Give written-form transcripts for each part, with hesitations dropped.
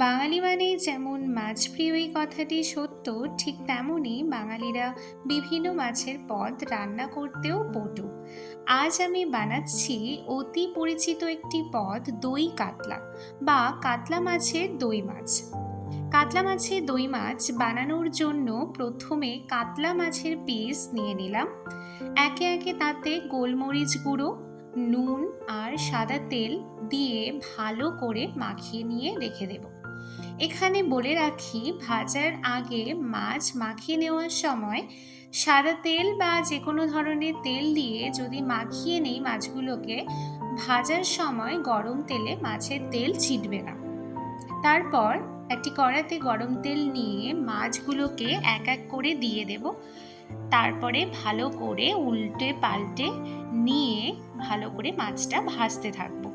বাঙালি মানেই যেমন মাছপ্রিয় এই কথাটি সত্য, ঠিক তেমনই বাঙালিরা বিভিন্ন মাছের পদ রান্না করতেও পটু। আজ আমি বানাচ্ছি অতি পরিচিত একটি পদ, দই কাতলা বা কাতলা মাছের দই মাছ। কাতলা মাছের দই মাছ বানানোর জন্য প্রথমে কাতলা মাছের পিস নিয়ে নিলাম। একে একে তাতে গোলমরিচ গুঁড়ো, নুন আর সাদা তেল দিয়ে ভালো করে মাখিয়ে নিয়ে রেখে দেব। এখানে বলে রাখি, ভাজার আগে মাছ মাখিয়ে নেওয়ার সময় সাদা তেল বা যে কোনো ধরনের তেল দিয়ে যদি মাখিয়ে নেই মাছগুলোকে, ভাজার সময় গরম তেলে মাছের তেল ছিটবে না। তারপর একটি কড়াতে গরম তেল নিয়ে মাছগুলোকে এক এক করে দিয়ে দেব। তারপরে ভালো করে উল্টে পাল্টে নিয়ে ভালো করে মাছটা ভাজতে থাকবো।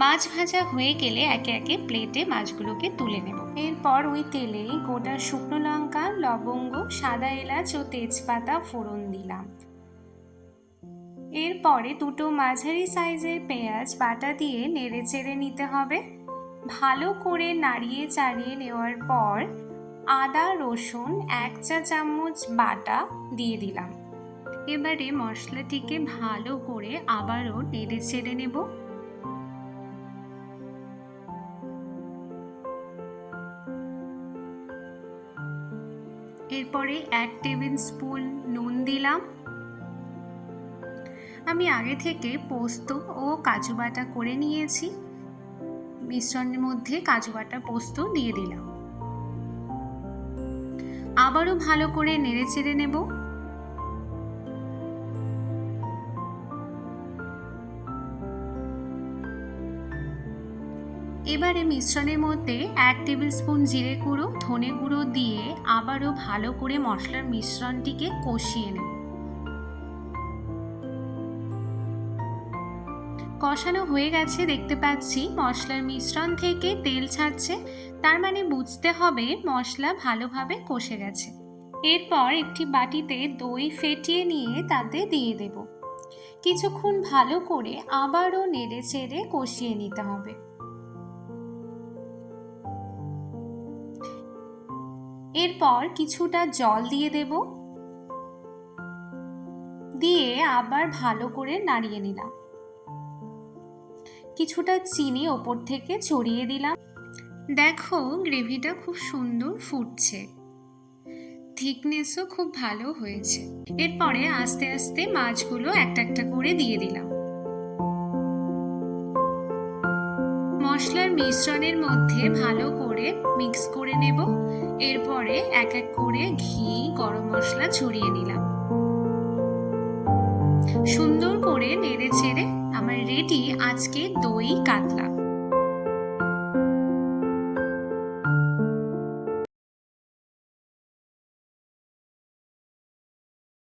মাছ ভাজা হয়ে গেলে একে একে প্লেটে মাছগুলোকে তুলে নেব। এরপর ওই তেলেই গোটা শুকনো লঙ্কা, লবঙ্গ, সাদা এলাচ ও তেজপাতা ফোড়ন দিলাম। এরপরে দুটো মাঝারি সাইজের পেঁয়াজ বাটা দিয়ে নেড়ে চেড়ে নিতে হবে। ভালো করে নাড়িয়ে চাড়িয়ে নেওয়ার পর আদা রসুন 1 চা চামচ বাটা দিয়ে দিলাম। এবারে মশলাটিকে ভালো করে আবারও নেড়ে চেড়ে নেব। এরপরে 1 টেবিল স্পুন নুন দিলাম। আমি আগে থেকে পোস্ত ও কাজু বাটা করে নিয়েছি, মিশ্রণের মধ্যে কাজু বাটা পোস্ত দিয়ে দিলাম। আবারও ভালো করে নেড়ে চেড়ে নেব। এবারে মিশ্রণের মধ্যে 1 টেবিল স্পুন জিরে গুঁড়ো, ধনে গুঁড়ো দিয়ে আবারও ভালো করে মশলার মিশ্রণটিকে কষিয়ে নেব। কষানো হয়ে গেছে, দেখতে পাচ্ছি মশলার মিশ্রণ থেকে তেল ছাড়ছে, তার মানে বুঝতে হবে মশলা ভালোভাবে কষে গেছে। এরপর একটি বাটিতে দই ফেটিয়ে নিয়ে তাতে দিয়ে দেব। কিছুক্ষণ ভালো করে আবারও নেড়ে চেড়ে কষিয়ে নিতে হবে। এরপর কিছুটা জল দিয়ে দেব, দিয়ে আবার ভালো করে নাড়িয়ে নিলাম। কিছুটা চিনি ওপর থেকে ছড়িয়ে দিলাম। দেখো, গ্রেভিটা খুব সুন্দর ফুটছে, থিকনেসও খুব ভালো হয়েছে। এরপরে আস্তে আস্তে মাছগুলো একটা একটা করে দিয়ে দিলাম। মশলার মিশ্রণের মধ্যে ভালো করে মিক্স করে নেব। এরপরে এক এক করে ঘি, গরম মশলা ছড়িয়ে নিলাম। সুন্দর করে নেড়ে ছেড়ে আমার রেডি আজকে দই কাতলা।